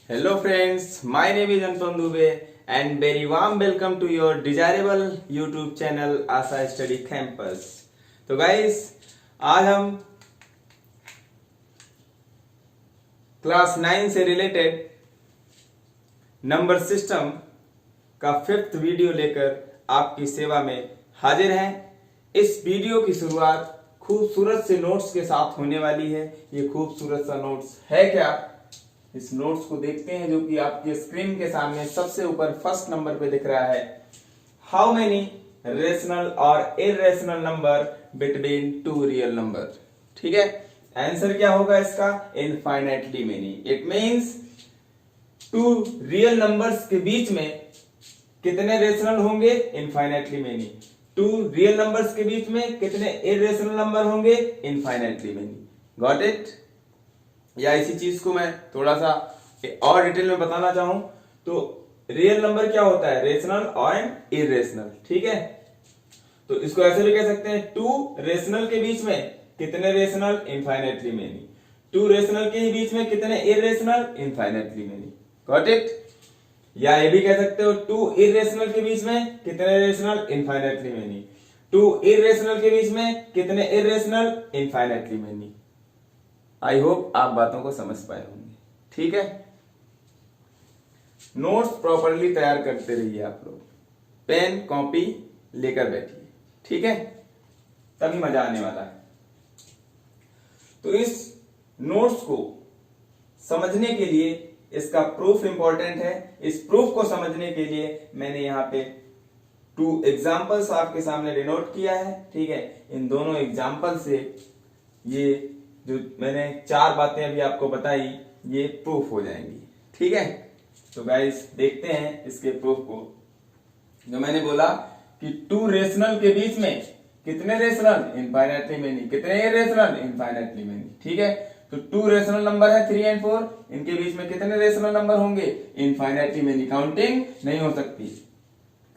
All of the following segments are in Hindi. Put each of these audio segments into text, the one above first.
Hello friends, my name is Anupam Dubey and very warm welcome to your desirable YouTube channel Asha study campus. तो गाइस आज हम क्लास 9 से रिलेटेड नंबर सिस्टम का 5th वीडियो लेकर आपकी सेवा में हाजिर हैं। इस वीडियो की शुरुआत खूबसूरत से नोट्स के साथ होने वाली है। ये खूबसूरत सा नोट्स है क्या, इस नोट्स को देखते हैं जो कि आपके स्क्रीन के सामने सबसे ऊपर फर्स्ट नंबर पे दिख रहा है। हाउ मेनी रेशनल और irrational number between two real number. ठीक है, आंसर क्या होगा इसका? Infinitely many. It means two real numbers के बीच में कितने रेशनल होंगे? Infinitely many. Two real numbers के बीच में कितने इरेशनल नंबर होंगे? Infinitely many. Got it? या इसी चीज को मैं थोड़ा सा और डिटेल में बताना चाहूं तो रियल नंबर क्या होता है? रेशनल और इरेशनल। ठीक है, तो इसको ऐसे भी कह सकते हैं, टू रेशनल के बीच में कितने rational? Infinitely many. Two rational के ही बीच में कितने irrational? Infinitely many. Got it? या ये भी कह सकते हो, टू इरेशनल के बीच में कितने rational? Infinitely many. Two irrational के बीच में कितने irrational? Infinitely many. I hope आप बातों को समझ पाए होंगे। ठीक है, नोट्स प्रॉपरली तैयार करते रहिए आप लोग, पेन कॉपी लेकर बैठिए। ठीक है, तभी मजा आने वाला है। तो इस नोट्स को समझने के लिए इसका प्रूफ इंपॉर्टेंट है। इस प्रूफ को समझने के लिए मैंने यहां पे 2 एग्जाम्पल्स आपके सामने डिनोट किया है। ठीक है, इन दोनों एग्जाम्पल से ये जो मैंने 4 बातें अभी आपको बताई ये प्रूफ हो जाएंगी। ठीक है, तो गाइस देखते हैं इसके प्रूफ को। जो मैंने बोला कि टू रेशनल के बीच में कितने रेशनल? Infinitely many. कितने इरेशनल? Infinitely many. ठीक है, तो टू रेशनल नंबर है 3 और 4, इनके बीच में कितने रेशनल नंबर होंगे? Infinitely many. काउंटिंग नहीं हो सकती।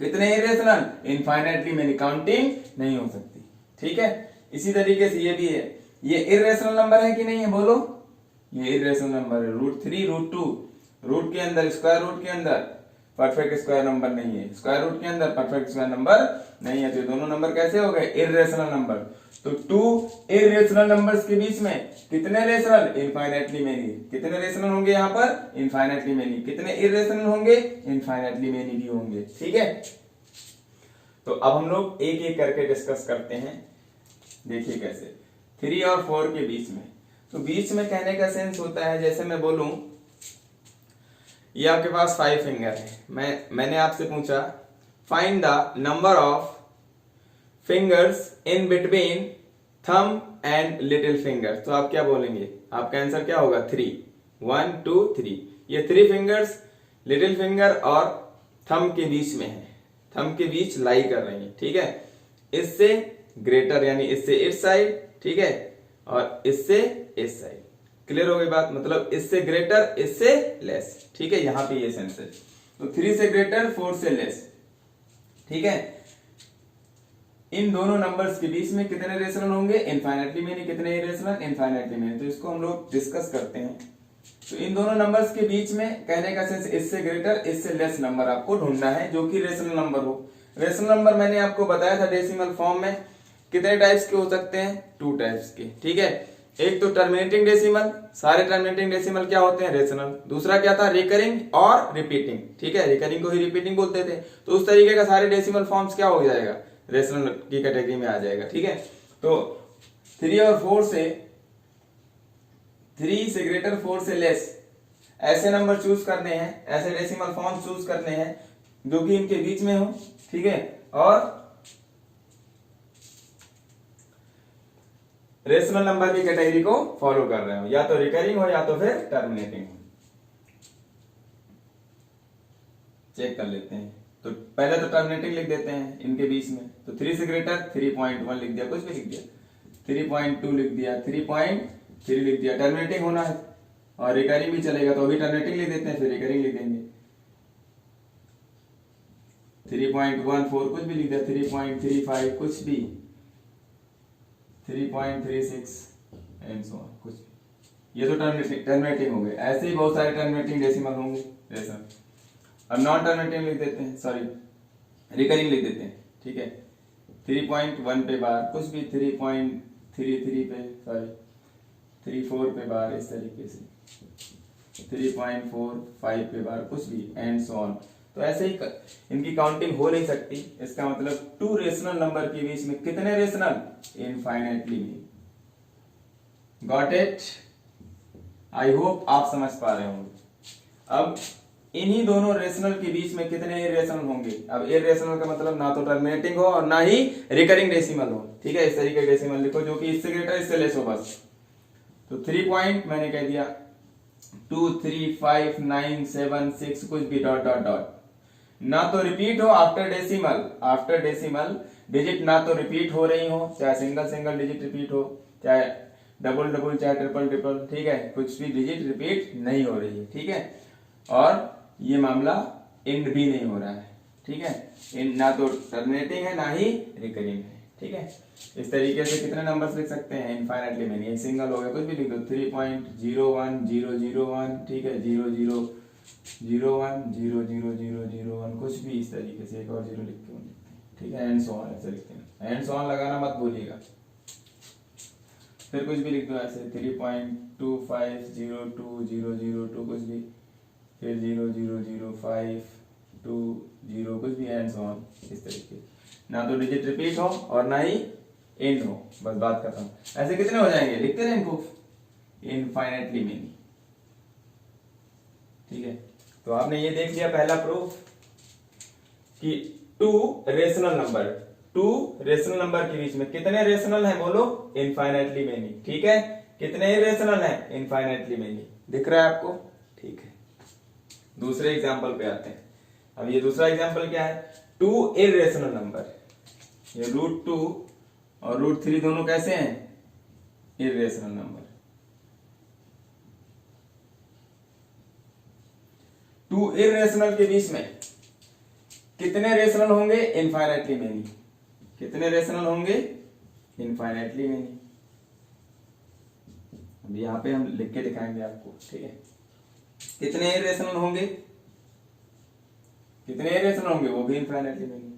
कितने इरेशनल? Infinitely many. काउंटिंग नहीं हो सकती। ठीक है, इसी तरीके से ये भी है। ये इरेशनल नंबर है कि नहीं है? बोलो, ये इरेशनल नंबर है। √3 √2 रूट के अंदर, स्क्वायर रूट के अंदर परफेक्ट स्क्वायर नंबर नहीं है, स्क्वायर रूट के अंदर परफेक्ट स्क्वायर नंबर नहीं है। तो दोनों नंबर कैसे हो गए? Irrational number. तो टू इरेशनल नंबर्स के बीच में कितने रेशनल? Infinitely many. कितने रेशनल होंगे यहाँ पर? Infinitely many. कितने इरेशनल होंगे? इनफाइनाइटली मेनी भी होंगे। ठीक है, तो अब हम लोग एक एक करके डिस्कस करते हैं। देखिए कैसे 3 और 4 के बीच में। तो बीच में कहने का सेंस होता है, जैसे मैं बोलूं ये आपके पास 5 फिंगर है। मैंने आपसे पूछा find the number of fingers in between thumb and little finger. तो आप क्या बोलेंगे? आपका आंसर क्या होगा? 3। 1 2 3। ये 3 फिंगर्स लिटिल फिंगर और थंब के बीच में है, थंब के बीच लाई कर रही है। ठीक है, इससे ग्रेटर यानी इससे इस साइड, ठीक है, और इससे इस साइड। क्लियर हो गई बात? मतलब इससे ग्रेटर, इससे लेस। ठीक है, यहां पे ये सेंस है। तो 3 से ग्रेटर, 4 से लेस। ठीक है, इन दोनों नंबर्स के बीच में कितने रेशनल होंगे? Infinitely many. कितने इरेशनल? Infinitely many. तो इसको हम लोग डिस्कस करते हैं। तो इन दोनों नंबर्स के बीच में कहने का सेंस इससे ग्रेटर, इससे लेस नंबर आपको ढूंढना है जो कि रेशनल नंबर हो। रेशनल नंबर मैंने आपको बताया था डेसिमल फॉर्म में कितने टाइप्स के हो सकते हैं? 2 टाइप्स के। ठीक है, एक तो टर्मिनेटिंग डेसिमल, सारे टर्मिनेटिंग डेसिमल क्या होते हैं? रेशनल। दूसरा क्या था? रिकरिंग और रिपीटिंग। ठीक है, रिकरिंग को ही रिपीटिंग बोलते थे। तो उस तरीके का सारे डेसिमल फॉर्म्स क्या हो जाएगा? रेशनल की कैटेगरी में आ जाएगा। ठीक है, तो 3 और 4 से, 3 से ग्रेटर, 4 से लेस ऐसे नंबर चूज करने हैं, ऐसे डेसिमल फॉर्म चूज करने हैं जो कि इनके बीच में हो। ठीक है, और रेशनल नंबर की कैटेगरी को फॉलो कर रहे हो, या तो रिकरिंग हो या तो फिर टर्मिनेटिंग हो। चेक कर लेते हैं। तो पहले तो टर्मिनेटिंग लिख देते हैं इनके बीच में। तो 3 से ग्रेटर 3.1 लिख दिया, कुछ भी लिख दिया, 3.2 लिख दिया, 3.3 लिख दिया। टर्मिनेटिंग होना है और रिकरिंग भी चलेगा, तो अभी टर्मिनेटिंग लिख देते हैं, फिर रिकरिंग लिख देंगे। 3.14 कुछ भी लिख दिया, 3.35 कुछ भी, 3.36 एंड सो ऑन कुछ भी। ये तो टर्मिनेटिंग हो गए, ऐसे ही बहुत सारे टर्मिनेटिंग डेसिमल होंगे रेशनल। अब नॉन टर्मिनेटिंग लिख देते हैं, सॉरी रिकरिंग लिख देते हैं, ठीक है। 3.1 पे बार कुछ भी, 3.33 पे, सॉरी 34 पे बार, इस तरीके से 3.45 पे बार कुछ भी, एंड सो ऑन। तो ऐसे ही इनकी काउंटिंग हो नहीं सकती। इसका मतलब टू रेशनल नंबर के बीच में कितने rational, infinitely many. Got it? I hope आप समझ पा रहे होंगे। अब इन्हीं दोनों रेशनल के बीच में कितने इरेशनल होंगे। अब इरेशनल का मतलब ना तो टर्मिनेटिंग हो और ना ही रिकरिंग डेसिमल हो, ठीक है। इस तरीके का डेसिमल लिखो जो कि इससे ग्रेटर इससे लेस हो बस। तो 3 पॉइंट मैंने कह दिया 2, 3, 5, 9, 7, 6 कुछ भी डॉट डॉट डॉट, ना तो रिपीट हो आफ्टर डेसिमल डिजिट, ना तो रिपीट हो रही हो, चाहे सिंगल सिंगल डिजिट रिपीट हो, चाहे डबल डबल, चाहे ट्रिपल ट्रिपल, ठीक है, कुछ भी डिजिट रिपीट नहीं हो रही है, ठीक है। और ये मामला एंड भी नहीं हो रहा है, ठीक है। एंड ना तो टर्मिनेटिंग है ना ही रिकरिंग है, ठीक है। इस तरीके से कितने नंबर्स लिख सकते हैं, इनफाइनाइटली मेनी। सिंगल हो गया कुछ भी लिख दो, 3.01001, ठीक है, 0001 कुछ भी इस तरीके से, एक और जीरो लिख के, ठीक है, एंड सो ऑन ऐसे लिखते हैं। एंड सो ऑन लगाना मत भूलिएगा। फिर कुछ भी लिख दो ऐसे, 3.2502002 कुछ भी, फिर 000520 कुछ भी, एंड सो ऑन इस तरीके। ना तो डिजिट रिपीट हो और ना ही एंड हो, बस बात खत्म। ऐसे कितने हो जाएंगे, लिखते रहें प्रूफ, इनफाइनाइटली मेनी, ठीक है। तो आपने ये देख लिया पहला प्रूफ कि टू रेशनल नंबर के बीच में कितने रेशनल हैं, बोलो, इनफाइनाइटली मेनी, ठीक है। कितने रेशनल हैं, इनफाइनाइटली मेनी, दिख रहा है आपको, ठीक है। दूसरे एग्जांपल पे आते हैं। अब ये दूसरा एग्जांपल क्या है, टू इरेशनल नंबर, ये √2 और √3 दोनों कैसे हैं, इरेशनल नंबर। टू इरेशनल के बीच में कितने रेशनल होंगे, इनफाइनाइटली मेनी। कितने रेशनल होंगे, इनफाइनाइटली मेनी। अब यहां पे हम लिख के दिखाएंगे आपको, ठीक है। कितने इरेशनल होंगे, वो भी इनफाइनाइटली मेनी।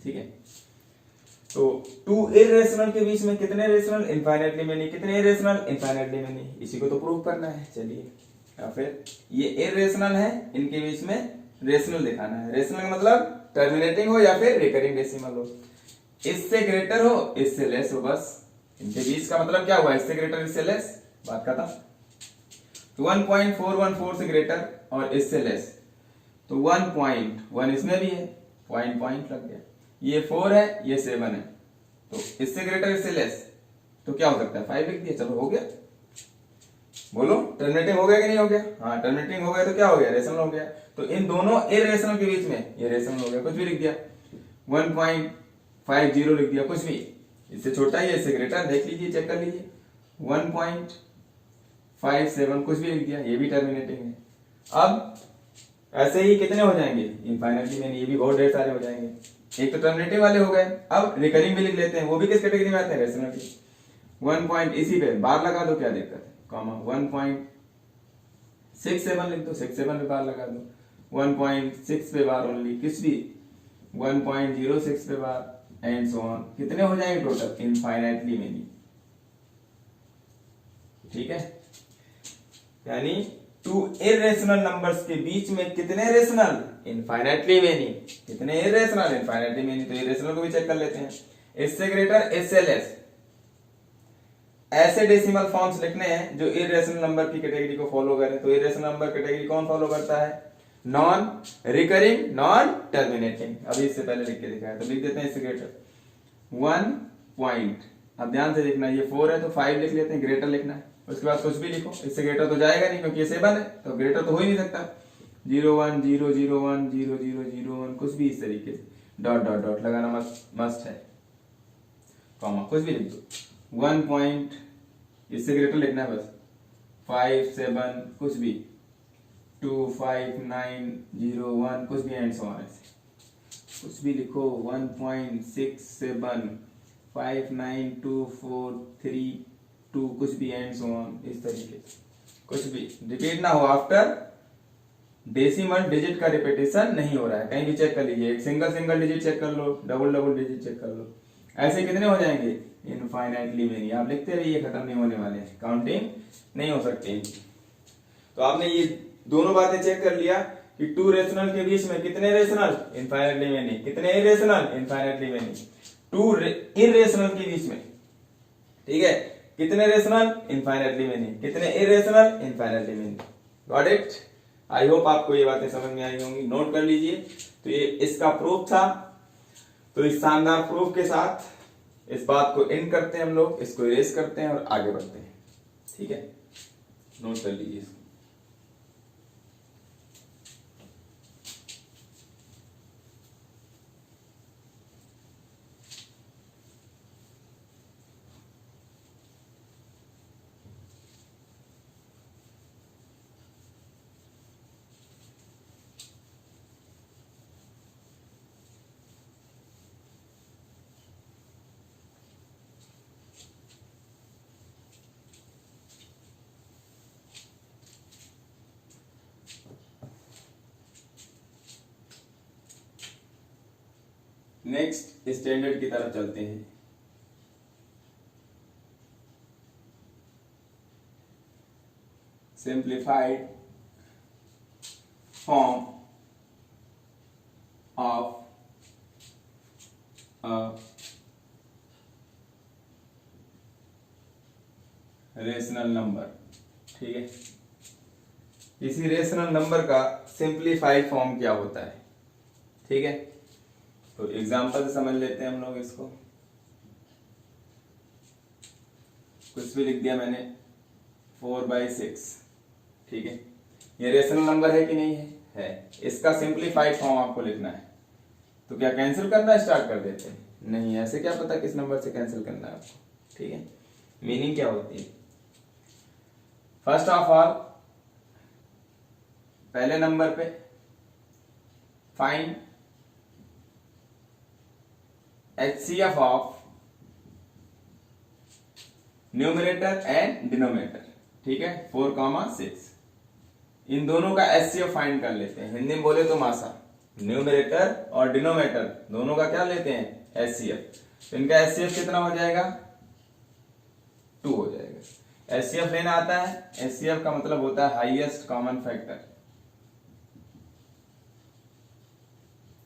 ठीक है। तो टू इरेशनल के बीच में कितने रेशनल, इनफाइनाइटली मेनी। कितने इरेशनल, इनफाइनाइटली मेनी। इसी को तो प्रूव करना है, चलिए। या फिर ये इरेशनल है, इनके बीच में रेशनल दिखाना है। रेशनल का मतलब टर्मिनेटिंग हो या फिर रिकरिंग डेसिमल हो, इससे ग्रेटर हो इससे लेस हो, बस। इनके बीच का मतलब क्या हुआ, इससे ग्रेटर इससे लेस, बात खत्म। तो 1.414 से ग्रेटर और इससे लेस, तो 1.1 इसमें भी है, पॉइंट लग गया। ये 4 है, ये 7 है, तो इससे ग्रेटर इससे लेस, तो क्या हो सकता है, 5 लिख दिया, चलो हो गया। बोलो टर्मिनेटिंग हो गया कि नहीं हो गया, हाँ टर्मिनेटिंग हो गया, तो क्या हो गया, रेशनल हो गया। तो इन दोनों इरेशनल के बीच में ये रेशनल हो गया, कुछ भी लिख दिया। 1.50 लिख दिया, कुछ भी, इससे छोटा ही है इससे ग्रेटर, देख लीजिए, चेक कर लीजिए। 1.57 कुछ भी लिख दिया, ये भी टर्मिनेटिंग है। अब ऐसे ही कितने हो जाएंगे, इनफाइनाइटली मेनी, ये भी बहुत ढेर सारे हो जाएंगे। एक तो टर्मिनेटिंग वाले हो गए, अब रिकरिंग भी लिख लेते हैं, वो भी किस कैटेगरी में आते हैं, रेशनल की। 1 पॉइंट इसी पे बार लगा दो, क्या दिक्कत है, कॉमा 1.67 लिख दो, 67 पे बार लगा दो। 1.6 पे बार ओनली, किस भी 1.06 पे बार, एंड सो ऑन। कितने हो जाएंगे टोटल, इनफाइनाइटली मेनी, ठीक है। यानी टू इरेशनल नंबर्स के बीच में कितने रेशनल, इनफाइनाइटली मेनी। कितने इरेशनल, इनफाइनाइटली मेनी। तो इरेशनल को भी चेक कर लेते हैं, इससे ग्रेटर इससे लेस। ऐसे डेसिमल फॉर्म्स लिखने हैं जो इरेशनल नंबर की कैटेगरी को फॉलो करें। तो इरेशनल नंबर कैटेगरी कौन फॉलो करता है, नॉन रिकरिंग, नॉन टर्मिनेटिंग। अभी इससे पहले लिख के दिखाया, तो लिख देते हैं इससे ग्रेटर 1 पॉइंट। अब ध्यान से देखना, ये 4 है तो 5 लिख लेते हैं, ग्रेटर लिखना है। उसके बाद कुछ भी लिखो, इससे ग्रेटर तो जाएगा नहीं क्योंकि ये 7 है, तो ग्रेटर तो हो ही नहीं सकता। 010010001 कुछ भी इस तरीके से, डॉट डॉट डॉट लगाना मस्ट है, कॉमा कुछ भी लिख दो। 1 पॉइंट, इससे ग्रेटर लिखना है बस, 5, 7 कुछ भी, 2, 5, 9, 0, 1 कुछ भी, एंड सो ऑन। ऐसे कुछ भी लिखो, 1.67, 5 9 2 4 3 2 कुछ भी एंड सो ऑन, इस तरीके से कुछ भी रिपीट ना हो। आफ्टर डेसिमल डिजिट का रिपीटेशन नहीं हो रहा है, कहीं भी चेक कर लीजिए, एक सिंगल सिंगल डिजिट चेक कर लो, डबल डबल डिजिट चेक कर लो, ऐसे कितने हो जाएंगे इनफाइनाइटली मेनी। आप लिखते रहिए, खत्म नहीं होने वाले, काउंटिंग नहीं हो सकती। तो आपने ये दोनों बातें चेक कर लिया कि टू रेशनल के बीच में कितने रेशनल इनफाइनाइटली मेनी, कितने irrational infinitely many, two irrational के बीच में, ठीक है, कितने रेशनल इनफाइनाइटली मेनी, कितने irrational infinitely many. Got it. I hope आपको ये बातें समझ में आई होंगी, नोट कर लीजिए। तो ये इसका प्रूफ था। तो इस शानदार प्रूफ के साथ इस बात को एंड करते हैं हम लोग, इसको इरेज करते हैं और आगे बढ़ते हैं, ठीक है, नोट कर लीजिए इसको। नेक्स्ट स्टैंडर्ड की तरफ चलते हैं। Simplified form of a rational number, ठीक है, किसी रेशनल नंबर का सिंप्लीफाइड फॉर्म क्या होता है, ठीक है। तो एग्जांपल से समझ लेते हैं हम लोग इसको। कुछ भी लिख दिया मैंने, 4/6, ठीक है, ये रेशनल नंबर है कि नहीं है? इसका सिंप्लीफाइड फॉर्म आपको लिखना है। तो क्या कैंसिल करना स्टार्ट कर देते हैं? नहीं, ऐसे क्या पता किस नंबर से कैंसिल करना है आपको, ठीक है। मीनिंग क्या होती है? फर्स्ट ऑफ ऑल पहले नंबर पे find HCF of numerator and denominator, ठीक है, 4,6। इन दोनों का HCF फाइंड कर लेते हैं। हिंदी में बोले तो मासा, न्यूमरेटर और डिनोमिनेटर दोनों का क्या लेते हैं? HCF। तो इनका HCF कितना हो जाएगा? 2 हो जाएगा। HCF लेना आता है? HCF का मतलब होता है highest common factor,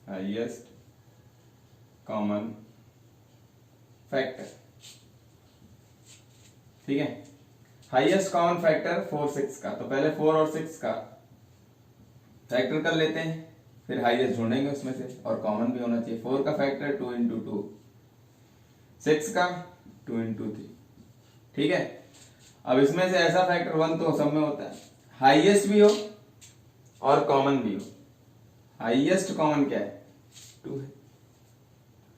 highest common factor, ठीक है। हाईएस्ट कॉमन फैक्टर 4 6 का, तो पहले 4 और 6 का फैक्टर कर लेते हैं, फिर हाईएस्ट ढूंढेंगे उसमें से, और कॉमन भी होना चाहिए। 4 का फैक्टर 2 × 2, 6 का 2 × 3, ठीक है। अब इसमें से ऐसा फैक्टर 1 तो सब में होता है, हाईएस्ट भी हो और कॉमन भी हो। हाईएस्ट कॉमन क्या है? 2 है।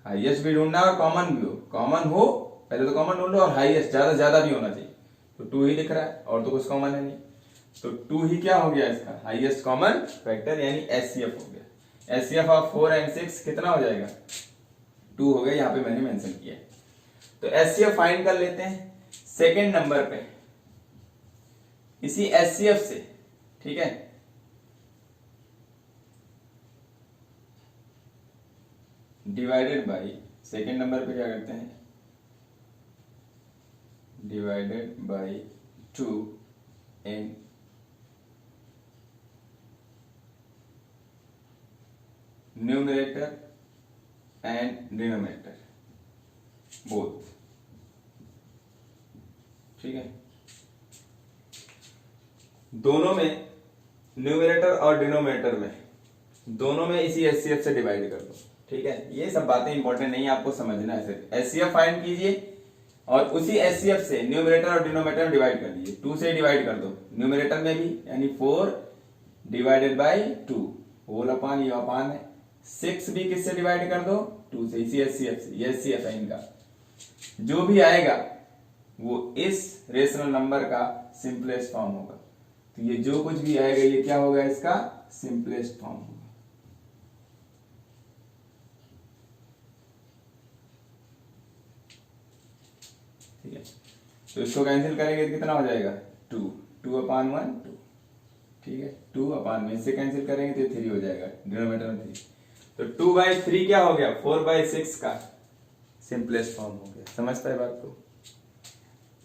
हाईएस्ट भी ढूंढना और कॉमन भी हो। कॉमन हो, पहले तो कॉमन ढूंढो, और हाईएस्ट ज्यादा ज्यादा भी होना चाहिए। तो 2 ही दिख रहा है और तो कुछ कॉमन है नहीं, तो 2 ही क्या हो गया इसका? हाईएस्ट कॉमन फैक्टर, यानी HCF हो गया। HCF ऑफ 4 और 6 कितना हो जाएगा? 2 हो गया, यहाँ पे मैंने मेंशन किया है। तो HCF फाइंड कर लेते हैं सेकेंड नंबर पे, इसी HCF से, ठीक है, डिवाइडेड बाई, सेकेंड नंबर पे क्या करते हैं? Divided by 2 in numerator and denominator both, ठीक है। दोनों में, न्यूमरेटर और डिनोमिनेटर में, दोनों में इसी HCF से डिवाइड कर दो, ठीक है। ये सब बातें इंपॉर्टेंट नहीं है, आपको समझना है सिर्फ। HCF फाइंड कीजिए और उसी HCF से न्यूमरेटर और डिनोमिनेटर डिवाइड कर लीजिए। 2 से डिवाइड कर दो न्यूमरेटर में भी, यानी 4 डिवाइडेड बाई 2, होल अपान, ये अपान है। 6 भी किससे डिवाइड कर दो? 2 से, इसी HCF से। ये HCF है इनका। जो भी आएगा वो इस रेशनल नंबर का सिंपलेस्ट फॉर्म होगा। तो ये जो कुछ भी आएगा ये क्या होगा? इसका सिंपलेस्ट फॉर्म होगा। तो इसको कैंसिल करेंगे तो कितना हो जाएगा 2, 2/1 2, ठीक है 2/, में इससे कैंसिल करेंगे तो 3 हो जाएगा, डिनोमिनेटर में 3। तो 2/3 क्या हो गया 4/6 का सिंपलेस्ट फॉर्म हो गया। समझता है बात को?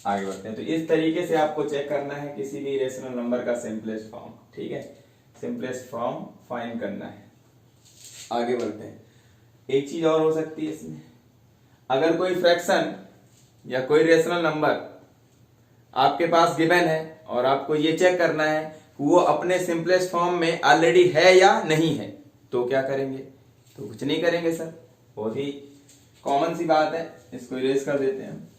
आगे बढ़ते हैं। तो इस तरीके से आपको चेक करना है किसी भी रेशनल नंबर का सिंपलेस्ट फॉर्म, ठीक है, सिंपलेस्ट फॉर्म फाइंड करना है। आगे बढ़ते हैं। एक चीज और हो सकती है इसमें, अगर कोई फ्रैक्शन या कोई रेशनल नंबर आपके पास गिवन है और आपको ये चेक करना है वो अपने सिंपलेस्ट फॉर्म में ऑलरेडी है या नहीं है, तो क्या करेंगे? तो कुछ नहीं करेंगे सर, बहुत ही कॉमन सी बात है, इसको इरेज कर देते हैं।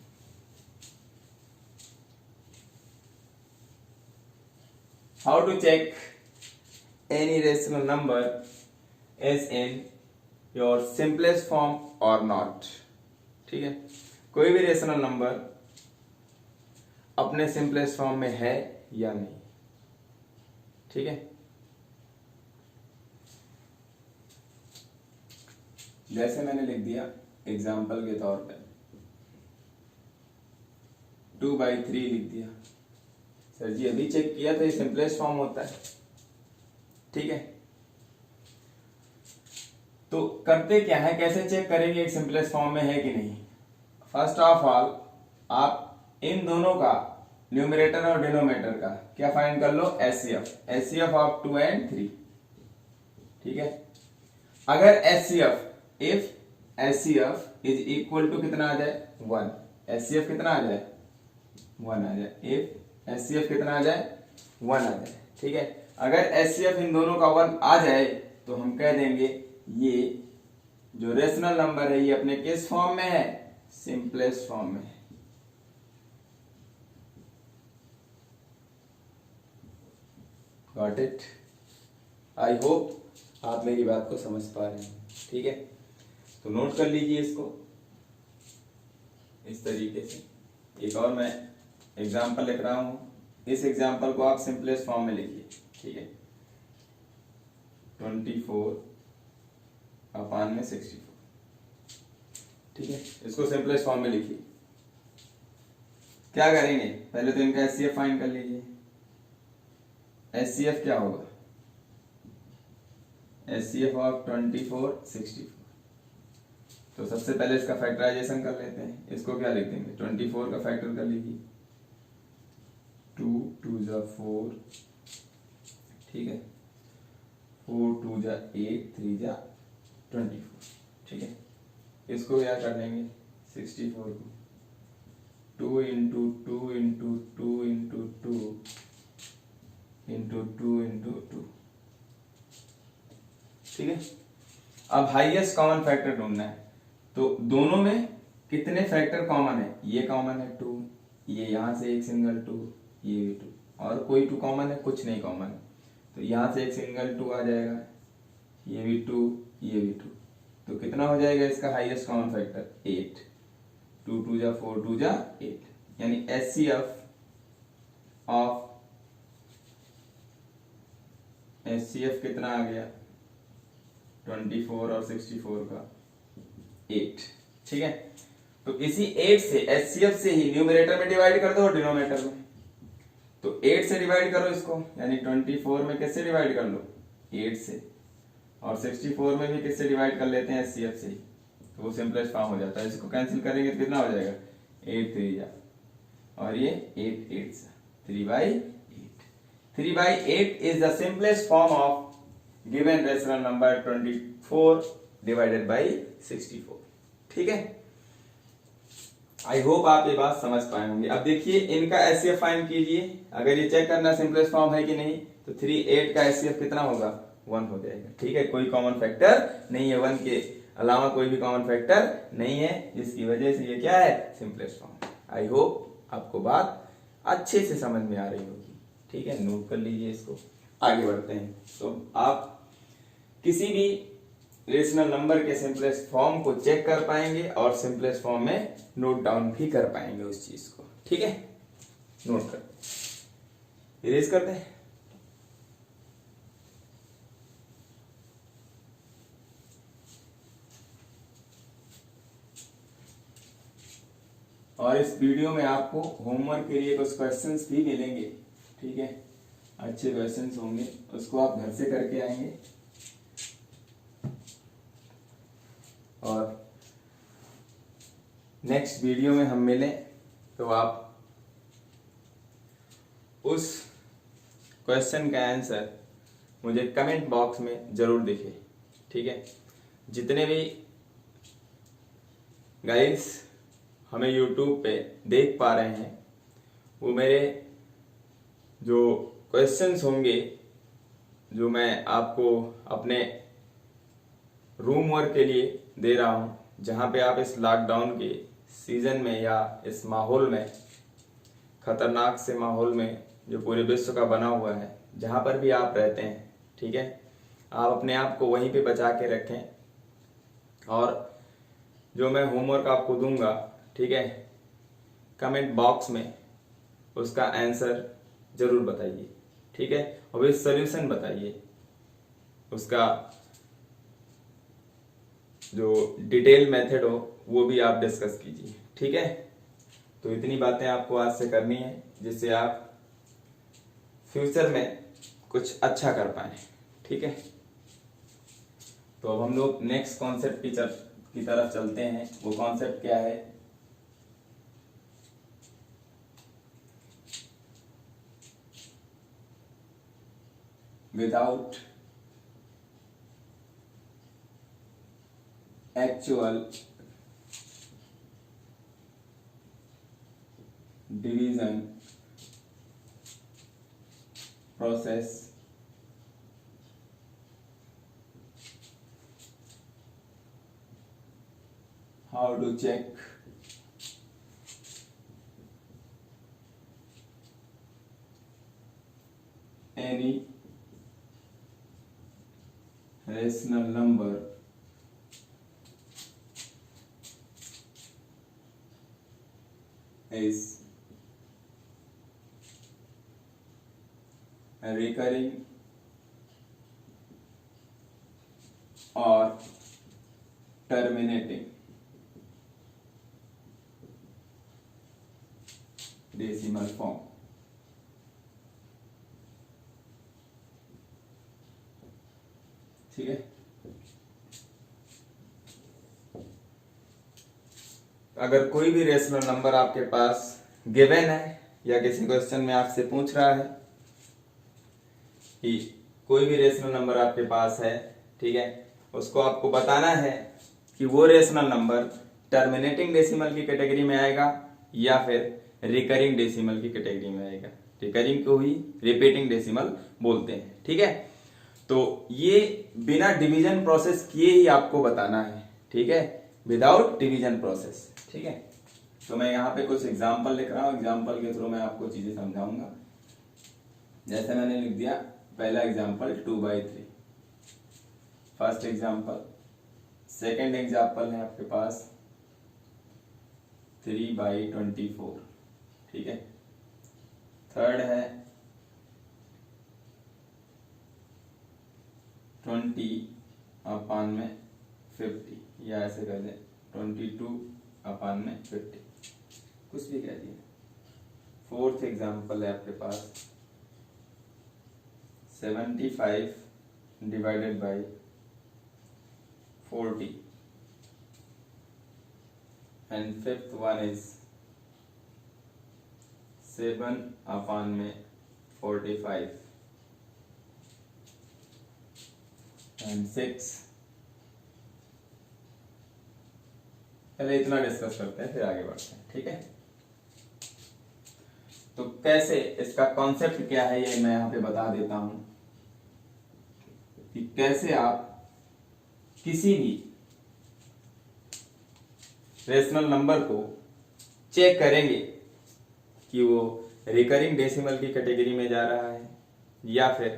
How to check any rational number is in your simplest form और नॉट। ठीक है, कोई भी रेशनल नंबर अपने सिंपलेस्ट फॉर्म में है या नहीं। ठीक है, जैसे मैंने लिख दिया एग्जाम्पल के तौर पे 2/3 लिख दिया। सर जी अभी चेक किया तो ये सिंपलेस्ट फॉर्म होता है। ठीक है, तो करते क्या है, कैसे चेक करेंगे एक सिंपलेस्ट फॉर्म में है कि नहीं। फर्स्ट ऑफ ऑल आप इन दोनों का न्यूमरेटर और डिनोमिनेटर का क्या फाइंड कर लो, एचसीएफ ऑफ 2 and 3। ठीक है, अगर if HCF is equal to कितना आ जाए 1, एचसीएफ कितना आ जाए 1 आ जाए, इफ एचसीएफ कितना आ जाए 1 आ जाए। ठीक है, अगर एचसीएफ इन दोनों का 1 आ जाए तो हम कह देंगे ये जो रेशनल नंबर है ये अपने किस फॉर्म में है, सिंपलेस्ट फॉर्म में है। Got it? आई होप आप मेरी बात को समझ पा रहे हैं। ठीक है, तो नोट कर लीजिए इसको इस तरीके से। एक और मैं एग्जाम्पल लिख रहा हूं, इस एग्जाम्पल को आप सिंपलेस्ट फॉर्म में लिखिए। ठीक है, 24/64। ठीक है, इसको सिंपलेस्ट फॉर्म में लिखिए। क्या करेंगे, पहले तो इनका एचसीएफ फाइंड कर लीजिए। एचसीएफ क्या होगा, एचसीएफ ऑफ 24/64। तो सबसे पहले इसका फैक्टराइजेशन कर लेते हैं। इसको क्या लिख देंगे, 24 का फैक्टर कर लीजिए, 2 2 जा 4, ठीक है, 4 2 जा 8, 3 जा 24। ठीक है, इसको क्या कर लेंगे 64 को 2 into 2 into 2 into 2 into 2 into 2। ठीक है, अब हाईएस्ट कॉमन फैक्टर ढूंढना है। तो दोनों में कितने फैक्टर कॉमन है, ये कॉमन है 2, ये यहां से एक सिंगल 2, ये भी 2, और कोई 2 कॉमन है, कुछ नहीं कॉमन है। तो यहां से एक सिंगल 2 आ जाएगा, ये भी 2, ये भी 2। तो कितना हो जाएगा इसका हाईएस्ट कॉमन फैक्टर 8। 2 2 जा 4, 2 जा 8, यानी एचसीएफ ऑफ एचसीएफ कितना आ गया 24 और 64 का 8। ठीक है, तो इसी 8 से एचसीएफ से ही न्यूमरेटर में डिवाइड कर दो और डिनोमिनेटर में। तो 8 से डिवाइड करो इसको, यानी 24 में किससे डिवाइड कर लो 8 से, और 64 में भी किससे डिवाइड कर लेते हैं एचसीएफ से ही, तो वो सिंपलेस्ट फॉर्म हो जाता है। इसको कैंसिल करेंगे तो कितना हो जाएगा 8 3 जा, और ये 8 8 सा 3/8। 3/8 is the simplest form of given rational number 24 divided by 64। ठीक है, आई होप आप ये बात समझ पाए होंगे। अब देखिए इनका एचसीएफ फाइंड कीजिए। अगर ये चेक करना सिंपलेस्ट फॉर्म है कि नहीं, तो 38 का एचसीएफ कितना होगा 1 हो जाएगा। ठीक है, कोई कॉमन फैक्टर नहीं है, 1 के अलावा कोई भी कॉमन फैक्टर नहीं है, जिसकी वजह से ये क्या है सिंपलेस्ट फॉर्म। आई होप आपको बात अच्छे से समझ में आ रही होगी। ठीक है, नोट कर लीजिए इसको। आगे बढ़ते हैं। तो आप किसी भी रेशनल नंबर के सिंपलेस्ट फॉर्म को चेक कर पाएंगे और सिंपलेस्ट फॉर्म में नोट डाउन भी कर पाएंगे उस चीज को। ठीक है, नोट कर इरेज करते हैं। और इस वीडियो में आपको होमवर्क के लिए कुछ क्वेश्चंस भी मिलेंगे, ठीक है। अच्छे क्वेश्चंस होंगे, उसको आप घर से करके आएंगे और नेक्स्ट वीडियो में हम मिलें तो आप उस क्वेश्चन का आंसर मुझे कमेंट बॉक्स में जरूर लिखें, ठीक है। जितने भी गाइस हमें यूट्यूब पे देख पा रहे हैं वो मेरे जो क्वेश्चंस होंगे जो मैं आपको अपने रूम वर्क के लिए दे रहा हूं, जहां पे आप इस लॉकडाउन के सीजन में या इस माहौल में, खतरनाक से माहौल में जो पूरे विश्व का बना हुआ है, जहां पर भी आप रहते हैं, ठीक है, आप अपने आप को वहीं पे बचा के रखें और जो मैं होमवर्क आपको दूंगा, ठीक है, कमेंट बॉक्स में उसका आंसर जरूर बताइए, ठीक है, और विद सॉल्यूशन बताइए, उसका जो डिटेल मेथड हो वो भी आप डिस्कस कीजिए, ठीक है। तो इतनी बातें आपको आज से करनी है जिससे आप फ्यूचर में कुछ अच्छा कर पाए, ठीक है। तो अब हम लोग नेक्स्ट कॉन्सेप्ट की तरफ चलते हैं। वो कॉन्सेप्ट क्या है? Without actual division process how to check any rational number is recurring or terminating decimal form, ठीक है। अगर कोई भी रेशनल नंबर आपके पास गिवन है या किसी क्वेश्चन में आपसे पूछ रहा है कि कोई भी रेशनल नंबर आपके पास है, ठीक है, उसको आपको बताना है कि वो रेशनल नंबर टर्मिनेटिंग डेसिमल की कैटेगरी में आएगा या फिर रिकरिंग डेसिमल की कैटेगरी में आएगा। रिकरिंग को ही रिपीटिंग डेसिमल बोलते हैं, ठीक है। तो ये बिना डिवीजन प्रोसेस किए ही आपको बताना है, ठीक है, विदाउट डिवीजन प्रोसेस, ठीक है। तो मैं यहाँ पे कुछ एग्जांपल लिख रहा हूँ, एग्जांपल के थ्रू मैं आपको चीजें समझाऊंगा। जैसे मैंने लिख दिया पहला example 2/3, first example, second example है आपके पास 3/24, ठीक है, थर्ड है 20/50 या ऐसे कर दें 22/50, कुछ भी कह दिए। फोर्थ एग्जांपल है आपके पास 75/40 and fifth one is 7/45 and 6। पहले इतना डिस्कस करते हैं फिर आगे बढ़ते हैं, ठीक है। तो कैसे, इसका कॉन्सेप्ट क्या है ये मैं यहाँ पे बता देता हूं कि कैसे आप किसी भी रेशनल नंबर को चेक करेंगे कि वो रिकरिंग डेसिमल की कैटेगरी में जा रहा है या फिर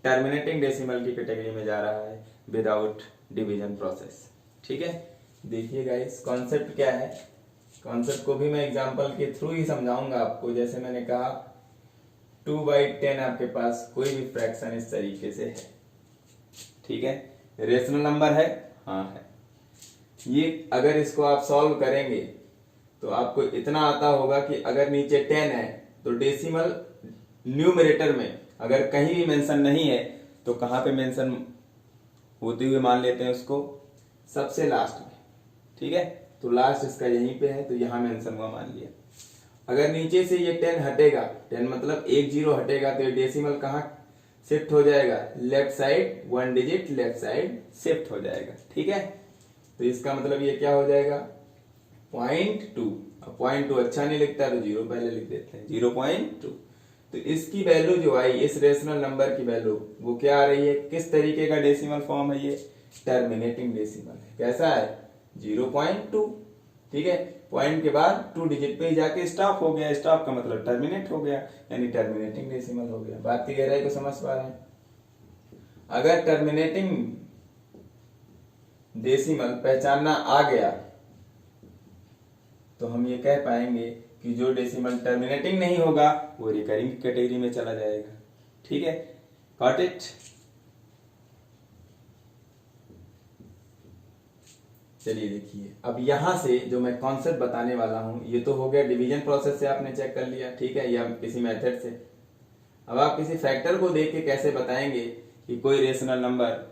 टर्मिनेटिंग डेसिमल की कैटेगरी में जा रहा है विदाउट डिवीजन प्रोसेस, ठीक है। देखिए गाइस कॉन्सेप्ट क्या है, कॉन्सेप्ट को भी मैं एग्जांपल के थ्रू ही समझाऊंगा आपको। जैसे मैंने कहा 2/10 आपके पास कोई भी फ्रैक्शन इस तरीके से है, ठीक है, रेशनल नंबर है, हाँ है। ये अगर इसको आप सॉल्व करेंगे तो आपको इतना आता होगा कि अगर नीचे 10 है तो डेसिमल न्यूमरेटर में अगर कहीं भी मेंशन नहीं है तो कहाँ पे मेंशन होते हुए मान लेते हैं उसको, सबसे लास्ट में। ठीक है, तो लास्ट इसका यहीं पे है तो यहां मेंशन हुआ मान लिया। अगर नीचे से ये 10 हटेगा, 10 मतलब 1 0 हटेगा, तो ये डेसिमल कहाँ शिफ्ट हो जाएगा, left side, 1 digit left side shift हो जाएगा। ठीक है, तो इसका मतलब ये क्या हो जाएगा 0.2। अब 0.2 अच्छा नहीं लिखता तो 0 पहले लिख देते हैं, 0.2। तो इसकी वैल्यू जो आई, इस रेशनल नंबर की वैल्यू वो क्या आ रही है, किस तरीके का डेसिमल फॉर्म है, ये टर्मिनेटिंग डेसिमल है। कैसा है 0.2। ठीक है, पॉइंट के बाद 2 डिजिट पे ही जाके स्टॉप हो गया, स्टॉप का मतलब टर्मिनेट हो गया, यानी टर्मिनेटिंग डेसिमल हो गया। बात की गहराई को समझ पा रहे हैं। अगर टर्मिनेटिंग डेसिमल पहचानना आ गया तो हम ये कह पाएंगे कि जो डेसिमल टर्मिनेटिंग नहीं होगा वो रिकरिंग कैटेगरी में चला जाएगा। ठीक है, गॉट इट। चलिए देखिए, अब यहां से जो मैं कॉन्सेप्ट बताने वाला हूं, ये तो हो गया डिवीजन प्रोसेस से आपने चेक कर लिया। ठीक है, या किसी मेथड से। अब आप किसी फैक्टर को देख के कैसे बताएंगे कि कोई रेशनल नंबर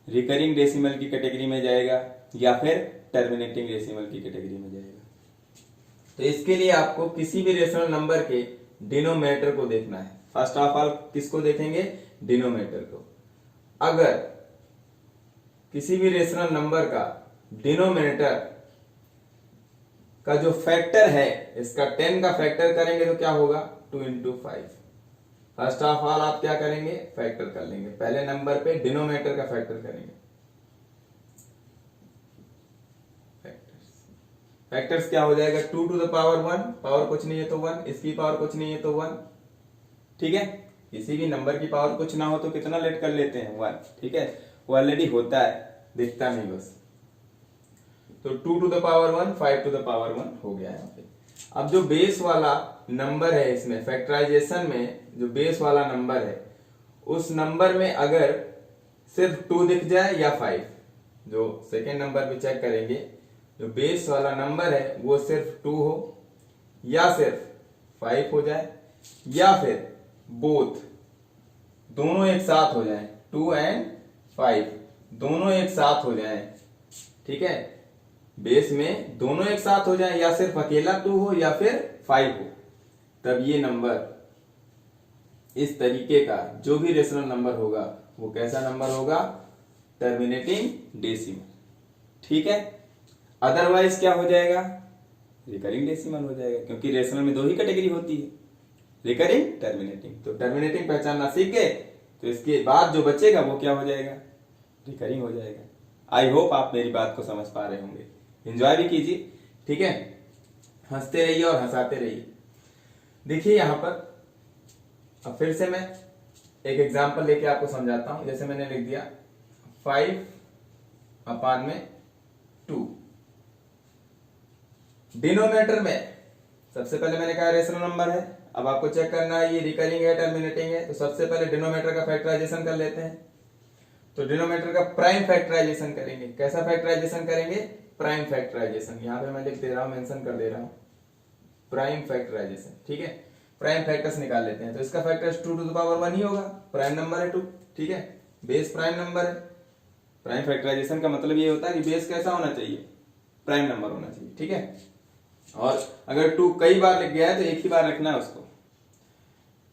रिकरिंग डेसिमल की कैटेगरी में जाएगा या फिर टर्मिनेटिंग डेसिमल की कैटेगरी में जाएगा। तो इसके लिए आपको किसी भी रेशनल नंबर के डिनोमिनेटर को देखना है। फर्स्ट ऑफ ऑल किसको देखेंगे, डिनोमिनेटर को। अगर किसी भी रेशनल नंबर का डिनोमिनेटर का जो फैक्टर है, इसका 10 का फैक्टर करेंगे तो क्या होगा 2 × 5। फर्स्ट ऑफ ऑल आप क्या करेंगे, फैक्टर कर लेंगे। पहले नंबर पे डिनोमिनेटर का फैक्टर करेंगे। फैक्टर्स क्या हो जाएगा 2 to the power 1, पावर कुछ नहीं है तो 1, इसकी पावर कुछ नहीं है तो 1। ठीक है, किसी भी नंबर की पावर कुछ ना हो तो कितना लेट कर लेते हैं 1। ठीक है, वो ऑलरेडी होता है, दिखता नहीं बस। तो 2 to the power 1, 5 to the power 1 हो गया यहाँ पे। अब जो बेस वाला नंबर है, इसमें फैक्टराइजेशन में जो बेस वाला नंबर है, उस नंबर में अगर सिर्फ 2 दिख जाए या 5, जो सेकेंड नंबर पे चेक करेंगे, जो बेस वाला नंबर है वो सिर्फ 2 हो या सिर्फ 5 हो जाए या फिर बोथ, दोनों एक साथ हो जाए, 2 और 5 दोनों एक साथ हो जाए। ठीक है, बेस में दोनों एक साथ हो जाए, या सिर्फ अकेला 2 हो या फिर 5 हो, तब ये नंबर, इस तरीके का जो भी रेशनल नंबर होगा वो कैसा नंबर होगा, टर्मिनेटिंग डेसिमल। ठीक है, अदरवाइज क्या हो जाएगा, रिकरिंग डेसिमल हो जाएगा, क्योंकि रेशनल में 2 ही कैटेगरी होती है, रिकरिंग, टर्मिनेटिंग। तो टर्मिनेटिंग पहचानना सीख गए तो इसके बाद जो बचेगा वो क्या हो जाएगा, रिकरिंग हो जाएगा। आई होप आप मेरी बात को समझ पा रहे होंगे। एंजॉय भी कीजिए। ठीक है, हंसते रहिए और हंसाते रहिए। देखिए यहां पर अब फिर से मैं एक एग्जांपल लेके आपको समझाता हूं। जैसे मैंने लिख दिया 5/2। डिनोमिनेटर में सबसे पहले मैंने कहा रेशनल नंबर है। अब आपको चेक करना है ये रिकरिंग है टर्मिनेटिंग है, तो सबसे पहले डिनोमिनेटर का फैक्टराइजेशन कर लेते हैं। तो डिनोमिनेटर का प्राइम फैक्टराइजेशन करेंगे। कैसा फैक्टराइजेशन करेंगे, प्राइम फैक्टराइजेशन। यहां पे मैं लिख दे रहा हूं, मेंशन कर दे रहा हूं, प्राइम फैक्टराइजेशन। ठीक है, प्राइम फैक्टर्स निकाल लेते हैं। तो इसका फैक्टर्स 2 to the power 1 ही होगा, प्राइम नंबर है 2। ठीक है, बेस प्राइम नंबर है। प्राइम फैक्टराइजेशन का मतलब ये होता है कि बेस कैसा होना चाहिए, प्राइम नंबर होना चाहिए। ठीक है, और अगर 2 कई बार लिख गया है तो एक ही बार रखना है उसको।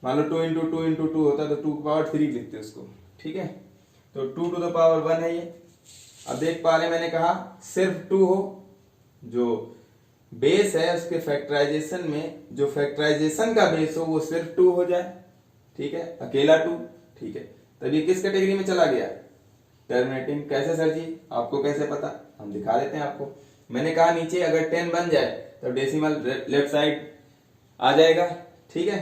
मान लो 2 × 2 × 2 होता है तो 2 की पावर 3 लिखते हैं उसको। ठीक है, तो 2 to the power 1 है ये। अब देख पा रहे, मैंने कहा सिर्फ 2 हो, जो बेस है उसके फैक्टराइजेशन में जो फैक्टराइजेशन का बेस हो वो सिर्फ 2 हो जाए। ठीक है, अकेला 2। ठीक है, तब ये किस कैटेगरी में चला गया, टर्मिनेटिंग। कैसे सर जी, आपको कैसे पता, हम दिखा देते हैं आपको। मैंने कहा नीचे अगर 10 बन जाए तो डेसिमल लेफ्ट साइड आ जाएगा। ठीक है,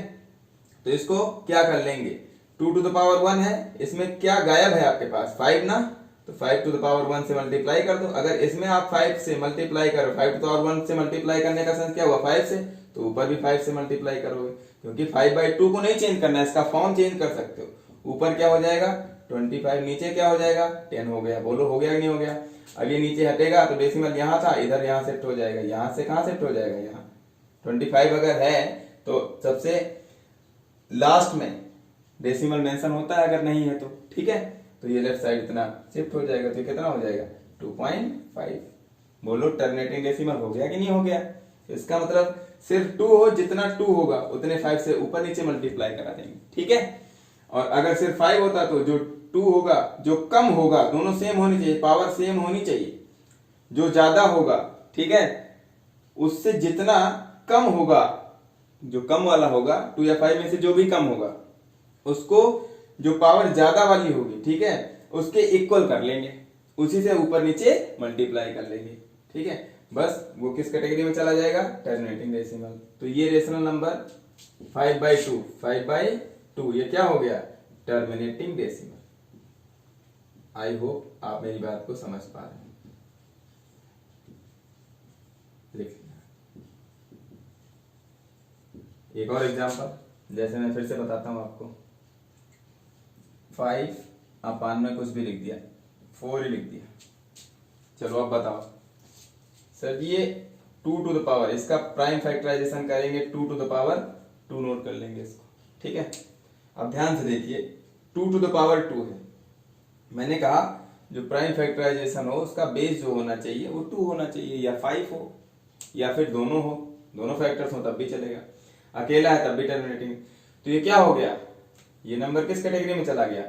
तो इसको क्या कर लेंगे, 2 to the power 1 है, इसमें क्या गायब है आपके पास, 5 ना, तो 5 to the power 1 से मल्टीप्लाई कर दो। अगर इसमें आप 5 से मल्टीप्लाई करो, 5 to the power 1 से मल्टीप्लाई करने का सेंस क्या हुआ, 5 से, तो ऊपर भी 5 से मल्टीप्लाई करोगे, क्योंकि 5/2 को नहीं चेंज करना है, इसका फॉर्म चेंज कर सकते हो। ऊपर क्या हो जाएगा 25 नीचे क्या हो जाएगा 10 हो गया। बोलो हो गया कि नहीं हो गया। अब ये नीचे हटेगा तो डेसिमल यहाँ था, इधर यहाँ शिफ्ट हो जाएगा, यहाँ से कहाँ शिफ्ट हो जाएगा यहाँ। 25 अगर है तो सबसे लास्ट में डेसिमल मेंशन होता है, अगर नहीं है तो ठीक है। तो ये लेफ्ट साइड इतना शिफ्ट हो जाएगा, तो कितना हो जाएगा 2.5। बोलो टर्मिनेटिंग डेसिमल हो गया कि नहीं हो गया। इसका मतलब सिर्फ 2 हो, जितना 2 होगा उतने 5 से ऊपर नीचे मल्टीप्लाई करा देंगे, ठीक है। और अगर सिर्फ 5 होता तो जो 2 होगा जो कम होगा, दोनों सेम होनी चाहिए, पावर सेम होनी चाहिए। जो ज्यादा होगा ठीक है उससे जितना कम होगा, जो कम वाला होगा 2 या 5 में से जो भी कम होगा उसको जो पावर ज्यादा वाली होगी ठीक है उसके इक्वल कर लेंगे, उसी से ऊपर नीचे मल्टीप्लाई कर लेंगे, ठीक है। बस वो किस कैटेगरी में चला जाएगा, टर्मिनेटिंग डेसिमल। तो ये रेशनल नंबर 5/2 ये क्या हो गया, टर्मिनेटिंग डेसिमल। आई होप आप मेरी बात को समझ पा रहे हैं। लिख लेना। एक और एग्जांपल, जैसे मैं फिर से बताता हूं आपको। 5 अपान में कुछ भी लिख दिया, 4 ही लिख दिया। चलो अब बताओ सर ये 2 टू द पावर, इसका प्राइम फैक्टराइजेशन करेंगे 2 टू द पावर 2 नोट कर लेंगे इसको, ठीक है। अब ध्यान से देखिए 2 टू द पावर 2 है। मैंने कहा जो प्राइम फैक्टराइजेशन हो उसका बेस जो होना चाहिए वो 2 होना चाहिए, या 5 हो या फिर दोनों हो, दोनों फैक्टर्स हो तब भी चलेगा, अकेला है तब भी टर्मिनेटिंग। तो ये क्या हो गया, ये नंबर किस कैटेगरी में चला गया,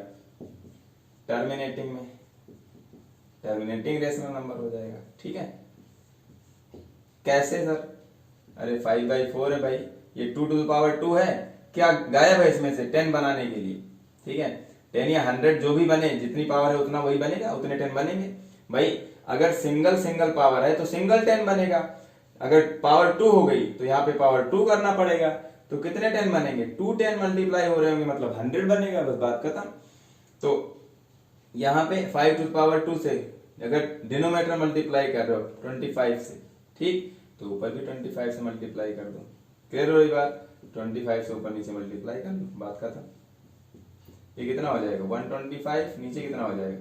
टर्मिनेटिंग में, टर्मिनेटिंग रेशनल नंबर हो जाएगा, ठीक है। कैसे सर, अरे 5/4 है भाई, ये 2 टू द पावर 2 है, क्या गायब है इसमें से 10 बनाने के लिए, ठीक है। 10 या 100 जो भी बने, जितनी पावर है उतना वही बनेगा, उतने 10 बनेंगे भाई। अगर सिंगल पावर है तो सिंगल 10 बनेगा, अगर पावर 2 हो गई तो यहाँ पे पावर 2 करना पड़ेगा, तो कितने 10 बनेंगे, 2 10 मल्टीप्लाई हो रहे होंगे, मतलब 100 बनेगा, बस बात खत्म। तो यहाँ पे 5 टू पावर 2 से अगर डिनोमिनेटर मल्टीप्लाई कर रहे हो 25 से, ठीक, तो ऊपर भी 25 से मल्टीप्लाई कर दो, क्लियर हो रही बात। 25 से ऊपर नीचे मल्टीप्लाई कर दो, बात खत्म। ये कितना हो जाएगा 125, नीचे कितना हो जाएगा,